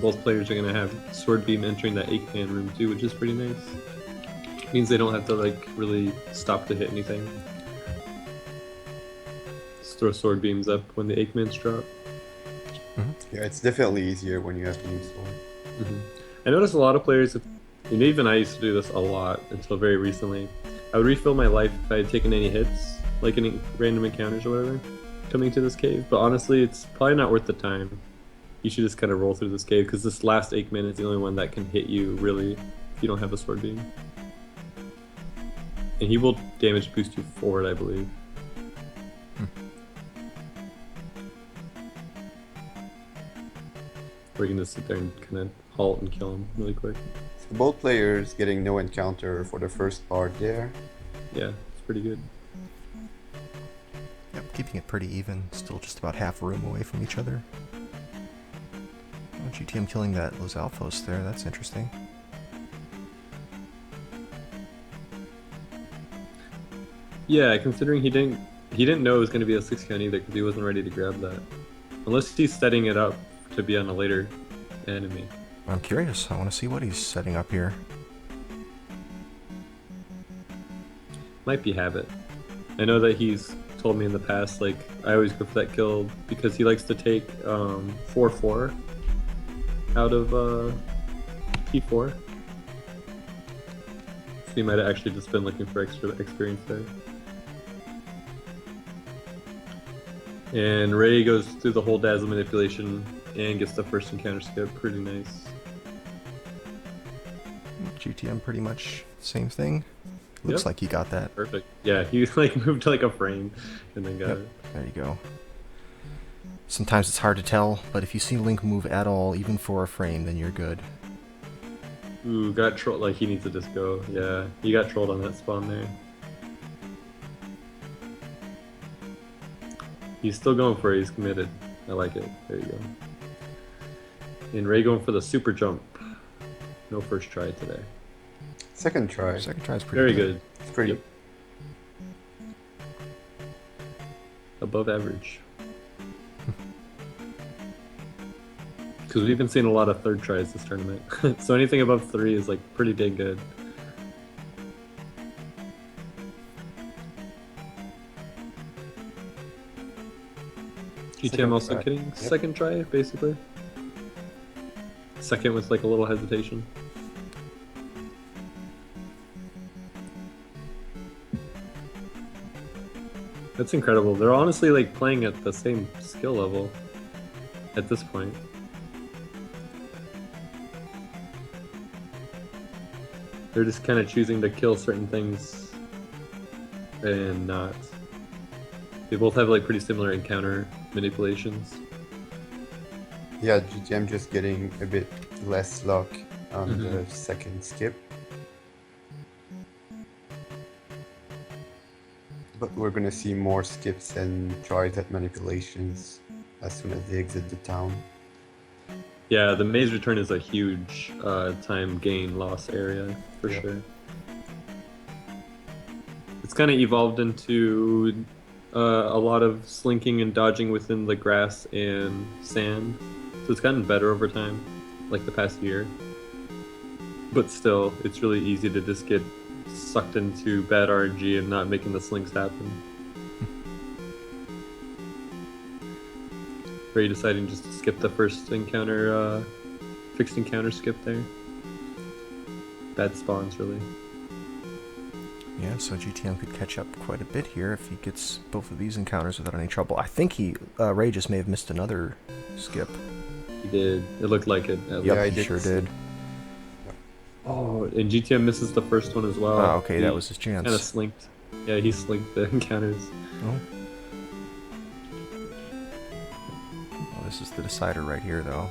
Both players are going to have Sword Beam entering that 8-man room too, which is pretty nice. Means they don't have to like really stop to hit anything. Just throw Sword Beams up when the 8-mans drop. Yeah, it's definitely easier when you have Beam Sword. I noticed a lot of players, and even I used to do this a lot until very recently. I would refill my life if I had taken any hits, like any random encounters or whatever, coming to this cave. But honestly, it's probably not worth the time. You should just kind of roll through this cave because this last Aikman is the only one that can hit you really if you don't have a sword beam. And he will damage boost you forward, I believe. Or you can just sit there and kind of halt and kill him really quick. So both players getting no encounter for the first part there. Yeah, it's pretty good. Yep, keeping it pretty even. Still just about half a room away from each other. Oh, GTM killing those Alphos there. That's interesting. Yeah, considering he didn't know it was going to be a 6 count either because he wasn't ready to grab that. Unless he's setting it up to be on a later enemy. I'm curious. I want to see what he's setting up here. Might be habit. I know that he's told me in the past, like, I always go for that kill because he likes to take 4-4 out of P4. So he might have actually just been looking for extra experience there. And Ray goes through the whole dazzle manipulation and gets the first encounter skip. Pretty nice. GTM pretty much same thing. Looks Yep. like he got that. Perfect. Yeah, he like moved to like a frame and then got Yep. it. There you go. Sometimes it's hard to tell, but if you see Link move at all, even for a frame, then you're good. Ooh, got trolled. Like he needs to just go. Yeah, he got trolled on that spawn there. He's still going for it. He's committed. I like it. There you go. And Ray going for the super jump. No first try today. Second try. Second try is pretty Very good. It's pretty. Yep. Above average. Because we've been seeing a lot of third tries this tournament. So anything above 3 is like pretty dang good. GTM Second also try. getting Yep. second try, basically. Second with like a little hesitation. That's incredible. They're honestly like playing at the same skill level at this point. They're just kind of choosing to kill certain things and not. They both have like pretty similar encounter manipulations. Yeah, GTM just getting a bit less luck on Mhm. the second skip. But we're gonna see more skips and tries at manipulations as soon as they exit the town. Yeah, the maze return is a huge time gain loss area for Yep. sure. It's kind of evolved into a lot of slinking and dodging within the grass and sand. So it's gotten better over time, like the past year. But still, it's really easy to just get sucked into bad RNG and not making the slinks happen. Ray deciding just to skip the first encounter, fixed encounter skip there. Bad spawns, really. Yeah, so GTM could catch up quite a bit here if he gets both of these encounters without any trouble. I think Ray just may have missed another skip. He did. It looked like it. Yep, Yeah, I he did sure see- did. Oh, and GTM misses the first one as well. Oh, okay, that was his chance. Kind of slinked. Yeah, he slinked the encounters. Oh. Oh, this is the decider right here, though.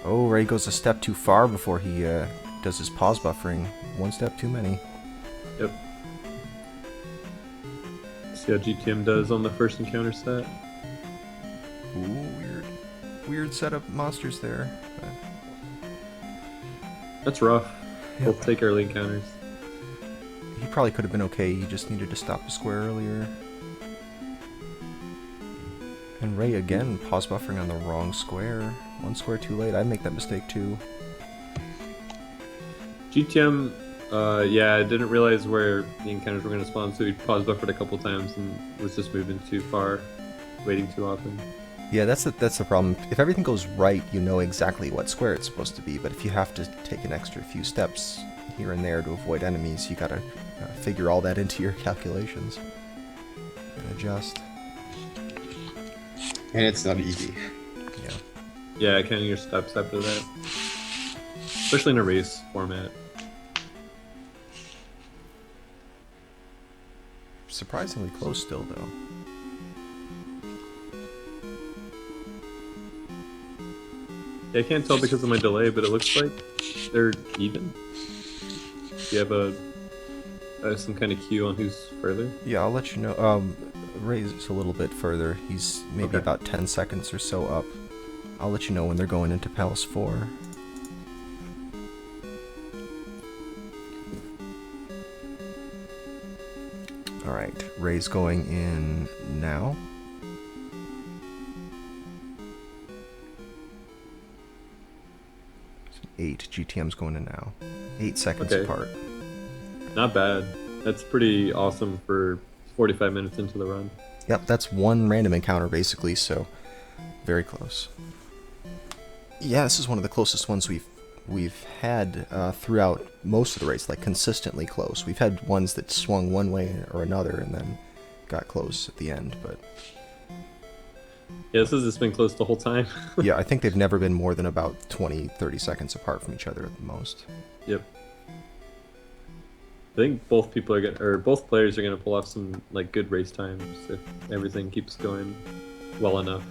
Oh, Ray goes a step too far before he does his pause buffering. One step too many. Yep. See how GTM does on the first encounter set. Ooh, weird set of monsters there. That's rough. Yep. We'll take early encounters. He probably could have been okay. He just needed to stop the square earlier. And Ray again pause buffering on the wrong square. One square too late. I'd make that mistake too. GTM, yeah, I didn't realize where the encounters were going to spawn, so he pause buffered a couple times and was just moving too far, waiting too often. Yeah, that's the problem. If everything goes right, you know exactly what square it's supposed to be, but if you have to take an extra few steps here and there to avoid enemies, you gotta figure all that into your calculations and adjust. And it's not easy. Yeah. Yeah, counting your steps after that. Especially in a race format. Surprisingly close still, though. Yeah, I can't tell because of my delay, but it looks like they're even. Do you have some kind of cue on who's further? Yeah, I'll let you know. Ray's a little bit further. He's maybe Okay. about 10 seconds or so up. I'll let you know when they're going into Palace 4. Alright, Ray's going in now. So 8, GTM's going in now. 8 seconds Okay. apart. Not bad. That's pretty awesome for 45 minutes into the run. Yep, that's one random encounter basically, so very close. Yeah, this is one of the closest ones we've had throughout most of the race, like consistently close. We've had ones that swung one way or another and then got close at the end, but Yeah, this has just been close the whole time. yeah, I think they've never been more than about 20-30 seconds apart from each other at the most. Yep. I think both both players are gonna pull off some like good race times if everything keeps going well enough.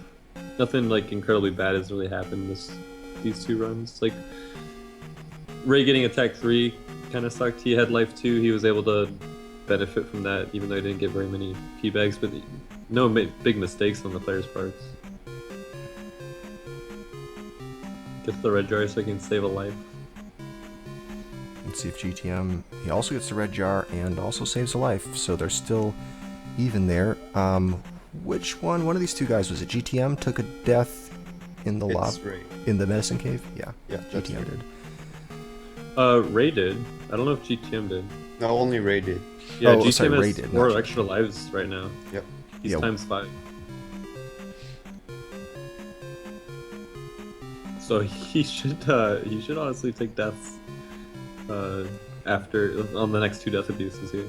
Nothing like incredibly bad has really happened these two runs. Like Ray getting attack 3 kind of sucked. He had life 2. He was able to benefit from that, even though he didn't get very many P bags. But no big mistakes on the players' parts. Gets the red jar so he can save a life. Let's see if GTM, he also gets the red jar and also saves a life, so they're still even there. Which one of these two guys was it? GTM took a death in the It's Ray. in the medicine cave? Yeah, Yeah, that's GTM Ray. did. Ray did. I don't know if GTM did. No, only Ray did. Yeah, Oh, GTM sorry, Ray has did, 4 not extra lives right now. Yep. He's Yeah. times 5. So he should honestly take deaths after on the next 2 death abuses here.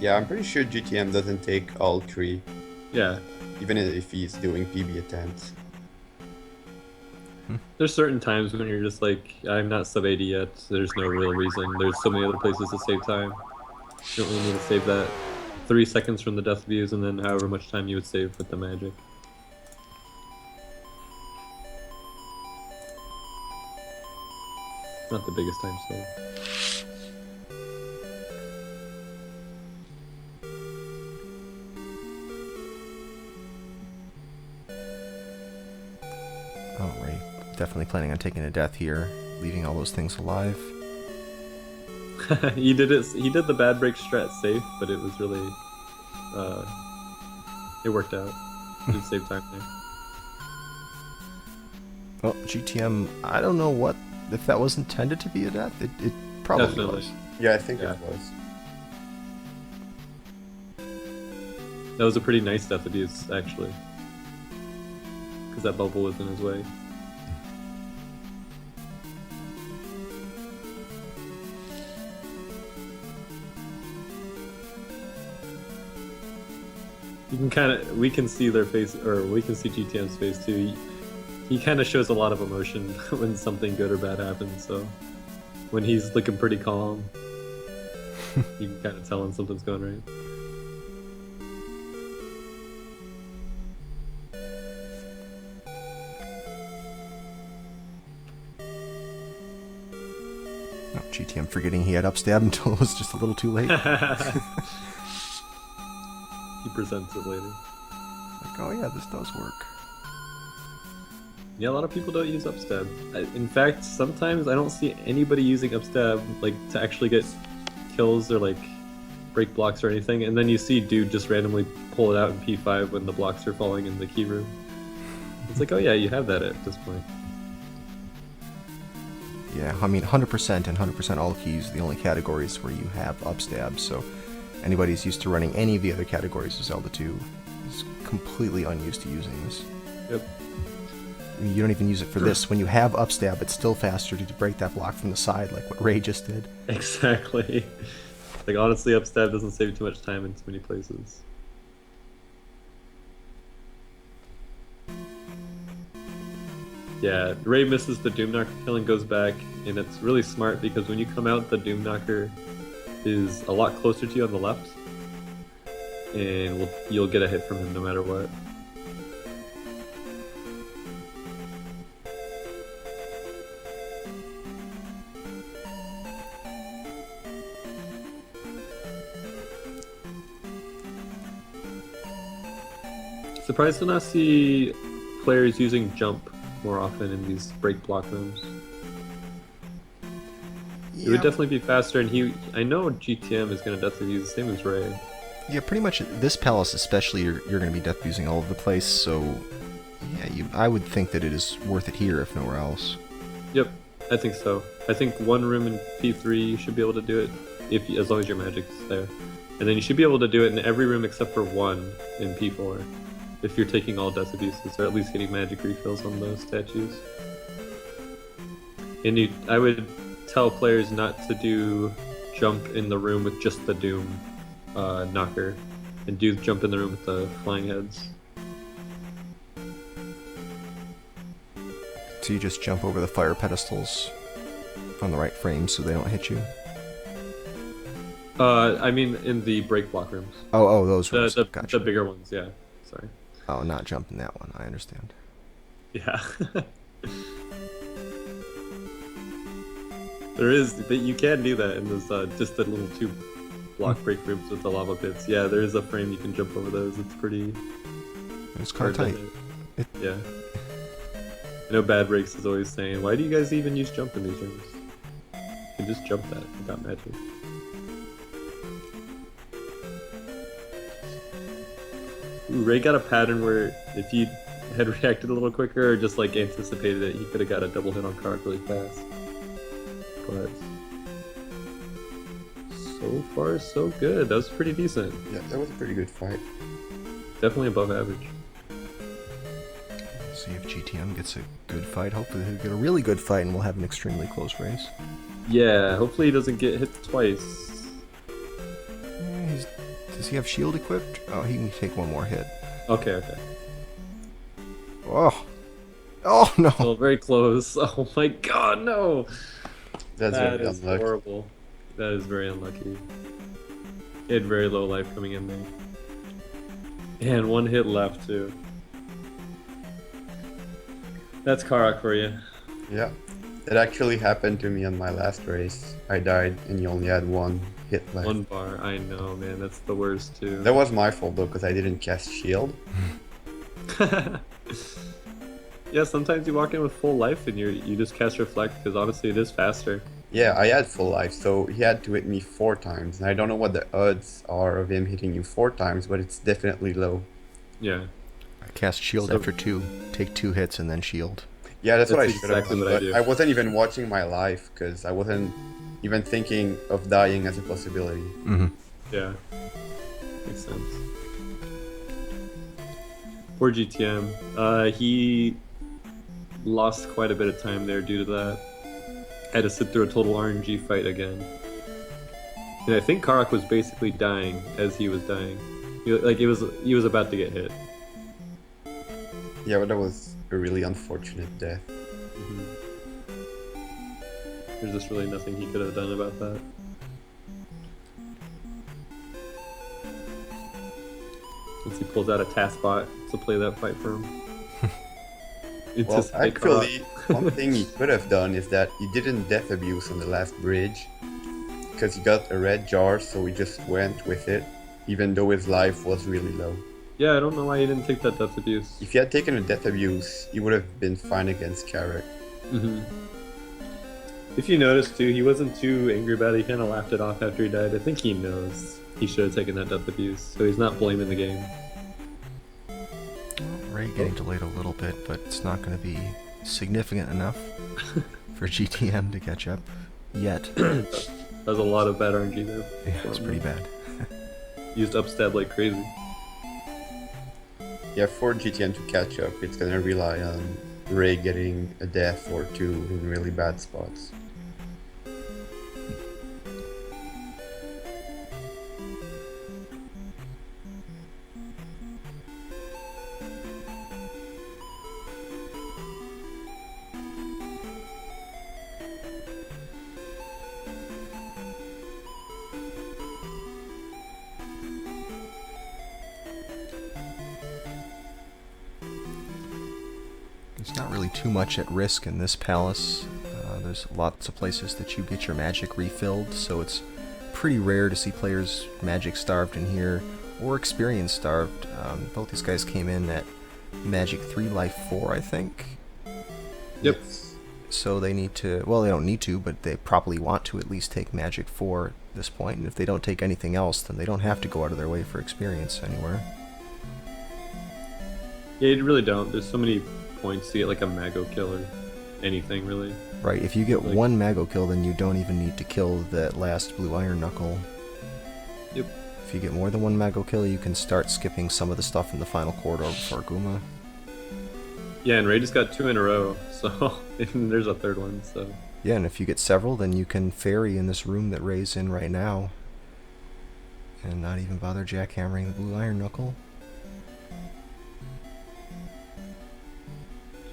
Yeah, I'm pretty sure GTM doesn't take all 3, Yeah, even if he's doing PB attempts. there's certain times when you're just like, I'm not sub 80 yet. There's no real reason. There's so many other places to save time. You don't really need to save that 3 seconds from the death abuse and then however much time you would save with the magic. Not the biggest time save. Oh, Ray, definitely planning on taking a death here, leaving all those things alive. He did it. He did the bad break strat safe, but it was really, it worked out. He did save time there. Well, GTM, I don't know if that was intended to be a death. It probably Definitely. was. Yeah, I think Yeah. it was. That was a pretty nice death abuse, actually, because that bubble was in his way. You can we can see their face, or we can see GTM's face too. He kind of shows a lot of emotion when something good or bad happens. So when he's looking pretty calm, you can kind of tell when something's going right. Oh, GTM forgetting he had upstab until it was just a little too late. He presents it later. Like, oh yeah, this does work. Yeah, a lot of people don't use upstab. In fact, sometimes I don't see anybody using upstab like to actually get kills or like break blocks or anything, and then you see dude just randomly pull it out in P5 when the blocks are falling in the key room. It's like, oh yeah, you have that at this point. Yeah, I mean 100% and 100% all keys are the only categories where you have upstab, so anybody who's used to running any of the other categories of Zelda 2 is completely unused to using this. Yep. I mean, you don't even use it for this. When you have upstab, it's still faster to break that block from the side, like what Ray just did. Exactly. Like honestly, upstab doesn't save too much time in too many places. Yeah, Ray misses the Doom Knocker kill and goes back, and it's really smart because when you come out, the Doom Knocker is a lot closer to you on the left, and you'll get a hit from him no matter what. Surprised to not see players using jump more often in these break block rooms. It would definitely be faster, and I know GTM is going to definitely use the same as Ray. Yeah, pretty much this palace especially, you're going to be death abusing all over the place, so yeah, I would think that it is worth it here if nowhere else. Yep, I think so. I think one room in P3 you should be able to do it, as long as your magic is there. And then you should be able to do it in every room except for one in P4. If you're taking all death abuses, or at least getting magic refills on those statues. And I would tell players not to do jump in the room with just the Doom knocker, and do jump in the room with the flying heads. So you just jump over the fire pedestals on the right frame so they don't hit you? I mean in the break block rooms. Oh, those rooms. The bigger ones, yeah. Sorry. Oh, not jumping that one. I understand. Yeah. You can do that in those just the little 2 block break rooms with the lava pits. Yeah, there is a frame you can jump over those. It's pretty. It's kind of tight. Yeah. I know Bad Breaks is always saying, "Why do you guys even use jump in these rooms? You can just jump that without magic." Ooh, Ray got a pattern where if he had reacted a little quicker or just like anticipated it, he could have got a double hit on Kark really fast. But so far, so good. That was pretty decent. Yeah, that was a pretty good fight. Definitely above average. See if GTM gets a good fight. Hopefully he'll get a really good fight and we'll have an extremely close race. Yeah, hopefully he doesn't get hit twice. Does he have shield equipped? Oh, he can take one more hit. Okay. Oh no! Oh, very close. Oh my god, no! That is unlucky. Horrible. That is very unlucky. He had very low life coming in there. And one hit left, too. That's Karak for you. Yeah. It actually happened to me on my last race. I died and you only had one hit left. One bar, I know, man. That's the worst, too. That was my fault though, because I didn't cast shield. Yeah, sometimes you walk in with full life and you just cast Reflect, because honestly it is faster. Yeah, I had full life, so he had to hit me 4 times. And I don't know what the odds are of him hitting you 4 times, but it's definitely low. Yeah. I cast shield after 2. Take 2 hits and then shield. Yeah, that's what I should exactly have done, what I but do. I wasn't even watching my life, because I wasn't even thinking of dying as a possibility. Mm-hmm. Yeah. Makes sense. Poor GTM. He lost quite a bit of time there due to that. Had to sit through a total RNG fight again. And I think Karak was basically dying as he was dying. He was about to get hit. Yeah, but that was a really unfortunate death. Mm-hmm. There's just really nothing he could have done about that. Once he pulls out a task bot to play that fight for him. Well, actually, one thing he could have done is that he didn't death abuse on the last bridge, because he got a red jar, so he just went with it, even though his life was really low. Yeah, I don't know why he didn't take that death abuse. If he had taken a death abuse, he would have been fine against Carrick. Mm-hmm. If you notice too, he wasn't too angry about it. He kind of laughed it off after he died. I think he knows he should have taken that death abuse, so he's not blaming the game. Ray getting delayed a little bit, but it's not going to be significant enough for GTM to catch up yet. That was a lot of bad RNG there. Yeah, it's pretty bad. Used upstab like crazy. Yeah, for GTM to catch up, it's gonna rely on Ray getting a death or 2 in really bad spots. There's not really too much at risk in this palace. There's lots of places that you get your magic refilled, so it's pretty rare to see players magic starved in here, or experience starved. Both these guys came in at magic 3, life 4, I think. Yep. So they need to, well, they don't need to, but they probably want to at least take magic 4 at this point, and if they don't take anything else, then they don't have to go out of their way for experience anywhere. Yeah, you really don't. There's so many points to get like a Mago kill or anything, really. Right, if you get Like- one Mago kill, then you don't even need to kill that last blue iron knuckle. Yep. If you get more than one Mago kill, you can start skipping some of the stuff in the final corridor before Guma. Yeah, and Ray just got 2 in a row, so and there's a third one, so. Yeah, and if you get several, then you can fairy in this room that Ray's in right now. And not even bother jackhammering the blue iron knuckle.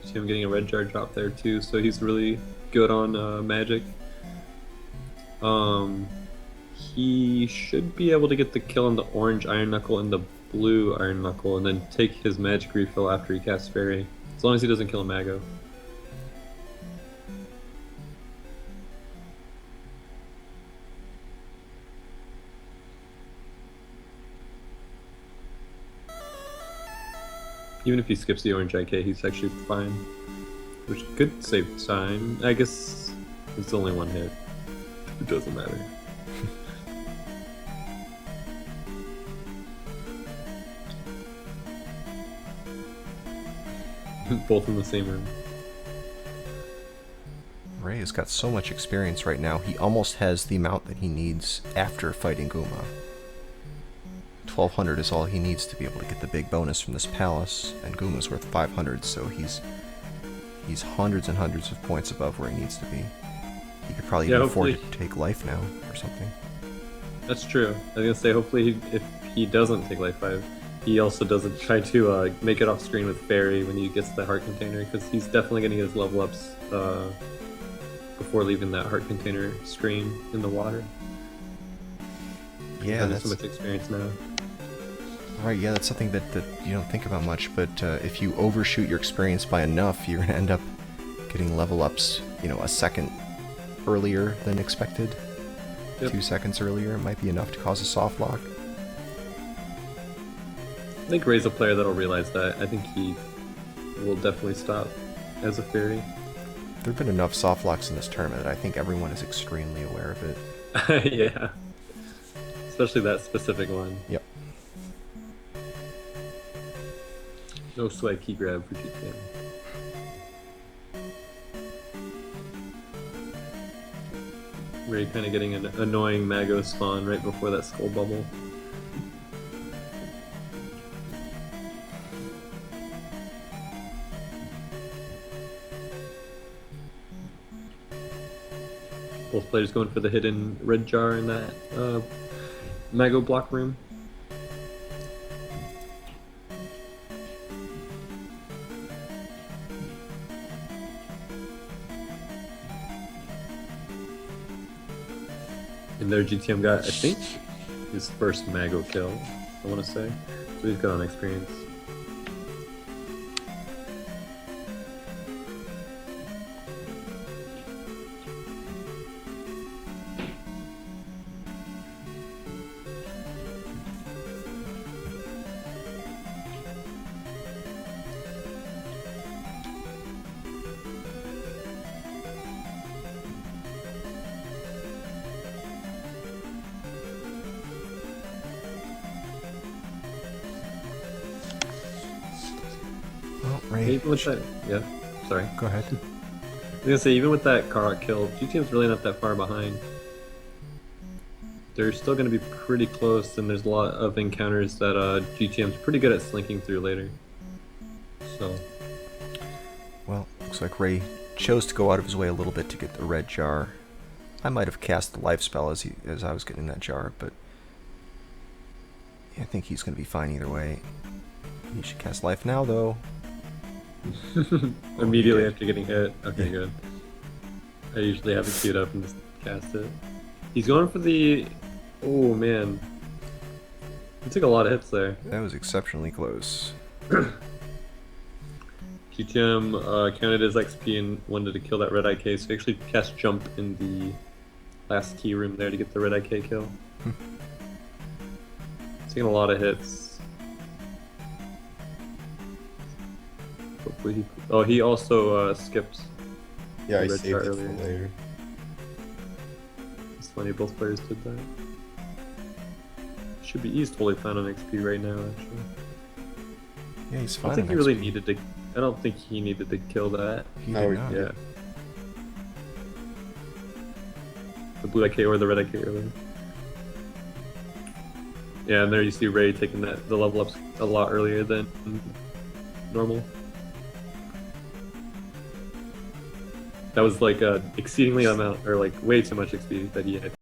See him getting a red jar drop there too, so he's really good on magic. He should be able to get the kill on the orange iron knuckle and the blue iron knuckle, and then take his magic refill after he casts fairy, as long as he doesn't kill a Mago. Even if he skips the orange IK, he's actually fine. Which could save time. I guess it's only one hit. It doesn't matter. Both in the same room. Ray has got so much experience right now, he almost has the amount that he needs after fighting Guma. 1200 is all he needs to be able to get the big bonus from this palace, and Guma's worth 500, so he's hundreds and hundreds of points above where he needs to be. He could probably even afford to take life now, or something. That's true. I was gonna say, hopefully, if he doesn't take life 5, he also doesn't try to make it off screen with fairy when he gets the heart container, because he's definitely gonna get his level ups before leaving that heart container screen in the water. Yeah, There's that's so much experience now. right. Yeah, that's something that you don't think about much. But if you overshoot your experience by enough, you're gonna end up getting level ups, a second earlier than expected. Yep. 2 seconds earlier, it might be enough to cause a soft lock. I think Ray's a player that'll realize that. I think he will definitely stop as a fairy. There have been enough soft locks in this tournament that I think everyone is extremely aware of it. Yeah. Especially that specific one. Yep. No swipe key grab for GTM. Ray kind of getting an annoying Mago spawn right before that skull bubble. Both players going for the hidden red jar in that Mago block room. And there GTM got, I think, his first Mago kill, I want to say. So he's got on experience. Well, Ray, Even with that, yeah, sorry. go ahead. I was gonna say, even with that Karak kill, GTM's really not that far behind. They're still gonna be pretty close, and there's a lot of encounters that GTM's pretty good at slinking through later. So, Well, looks like Ray chose to go out of his way a little bit to get the red jar. I might have cast the life spell as I was getting that jar, but I think he's going to be fine either way. He should cast life now, though. immediately did. after getting hit. Okay, Yeah. good. I usually have it queued up and just cast it. He's going for the... Oh, man. He took a lot of hits there. That was exceptionally close. GTM counted his XP and wanted to kill that red IK, so he actually cast jump in the last key room there to get the red IK kill. Taking a lot of hits. Hopefully he... Oh, he also skipped. Yeah, I the red saved chart it earlier. for later. It's funny, both players did that. Should be, he's totally fine on XP right now, actually. Yeah, he's I fine. don't think on he really XP. needed to. I don't think he needed to kill that. He No, did not. Yeah. The blue IK or the red IK earlier. Yeah, and there you see Ray taking the level ups a lot earlier than normal. That was like a exceedingly amount, or like way too much XP that he had.